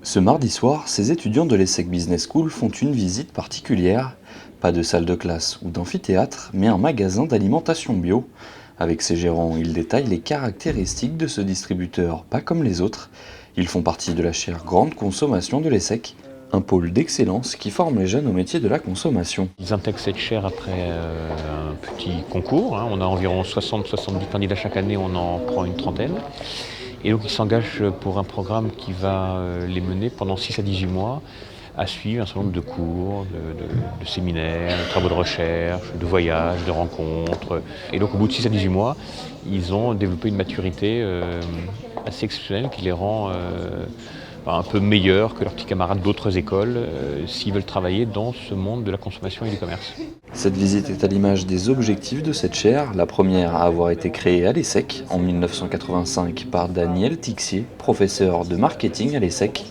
Ce mardi soir, ces étudiants de l'ESSEC Business School font une visite particulière. Pas de salle de classe ou d'amphithéâtre, mais un magasin d'alimentation bio. Avec ses gérants, ils détaillent les caractéristiques de ce distributeur, pas comme les autres. Ils font partie de la chaire grande consommation de l'ESSEC, un pôle d'excellence qui forme les jeunes au métier de la consommation. Ils intègrent cette chaire après un petit concours. On a environ 60-70 candidats chaque année, on en prend une trentaine. Et donc ils s'engagent pour un programme qui va les mener pendant 6 à 18 mois à suivre un certain nombre de cours, de séminaires, de travaux de recherche, de voyages, de rencontres. Et donc au bout de 6 à 18 mois, ils ont développé une maturité assez exceptionnelle qui les rend un peu meilleurs que leurs petits camarades d'autres écoles s'ils veulent travailler dans ce monde de la consommation et du commerce. Cette visite est à l'image des objectifs de cette chaire, la première à avoir été créée à l'ESSEC en 1985 par Daniel Tixier, professeur de marketing à l'ESSEC.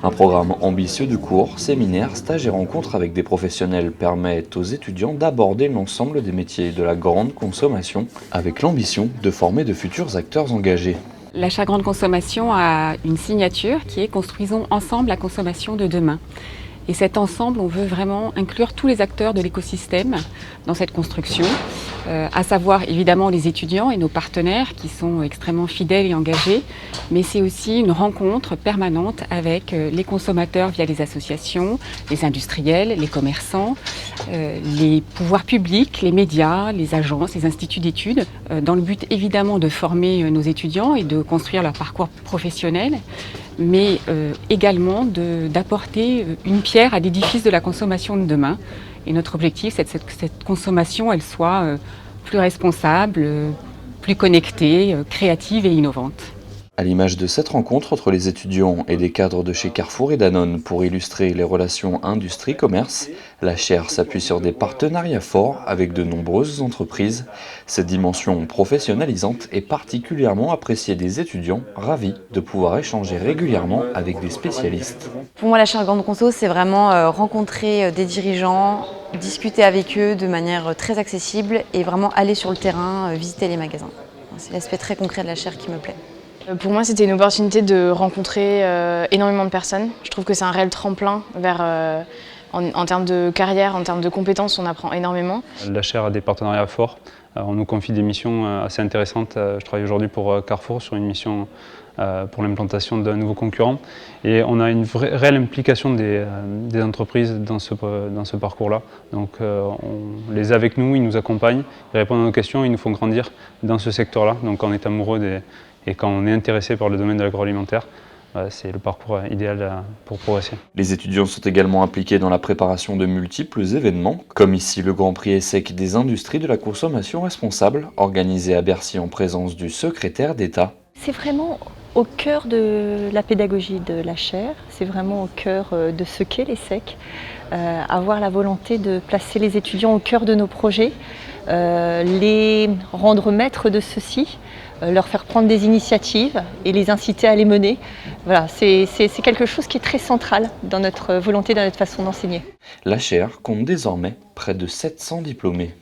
Un programme ambitieux de cours, séminaires, stages et rencontres avec des professionnels permettent aux étudiants d'aborder l'ensemble des métiers de la grande consommation avec l'ambition de former de futurs acteurs engagés. La chaire grande consommation a une signature qui est « Construisons ensemble la consommation de demain ». Et cet ensemble, on veut vraiment inclure tous les acteurs de l'écosystème dans cette construction, à savoir évidemment les étudiants et nos partenaires qui sont extrêmement fidèles et engagés, mais c'est aussi une rencontre permanente avec les consommateurs via les associations, les industriels, les commerçants, les pouvoirs publics, les médias, les agences, les instituts d'études, dans le but évidemment de former nos étudiants et de construire leur parcours professionnel, mais également d'apporter une pierre à l'édifice de la consommation de demain. Et notre objectif, c'est que cette consommation, elle soit plus responsable, plus connectée, créative et innovante. À l'image de cette rencontre entre les étudiants et des cadres de chez Carrefour et Danone pour illustrer les relations industrie-commerce, la chaire s'appuie sur des partenariats forts avec de nombreuses entreprises. Cette dimension professionnalisante est particulièrement appréciée des étudiants, ravis de pouvoir échanger régulièrement avec des spécialistes. Pour moi, la chaire grande conso, c'est vraiment rencontrer des dirigeants, discuter avec eux de manière très accessible et vraiment aller sur le terrain, visiter les magasins. C'est l'aspect très concret de la chaire qui me plaît. Pour moi, c'était une opportunité de rencontrer énormément de personnes. Je trouve que c'est un réel tremplin vers, en termes de carrière, en termes de compétences, on apprend énormément. La chaire a des partenariats forts. On nous confie des missions assez intéressantes. Je travaille aujourd'hui pour Carrefour sur une mission pour l'implantation d'un nouveau concurrent. Et on a une réelle implication des entreprises dans ce parcours-là. Donc on les a avec nous, ils nous accompagnent, ils répondent à nos questions, ils nous font grandir dans ce secteur-là. Donc quand on est amoureux et quand on est intéressé par le domaine de l'agroalimentaire, c'est le parcours idéal pour progresser. Les étudiants sont également impliqués dans la préparation de multiples événements, comme ici le Grand Prix ESSEC des industries de la consommation responsable, organisé à Bercy en présence du secrétaire d'État. C'est vraiment au cœur de la pédagogie de la chaire, c'est vraiment au cœur de ce qu'est l'ESSEC, avoir la volonté de placer les étudiants au cœur de nos projets, les rendre maîtres de ceux-ci, leur faire prendre des initiatives et les inciter à les mener. Voilà, c'est quelque chose qui est très central dans notre volonté, dans notre façon d'enseigner. La chaire compte désormais près de 700 diplômés.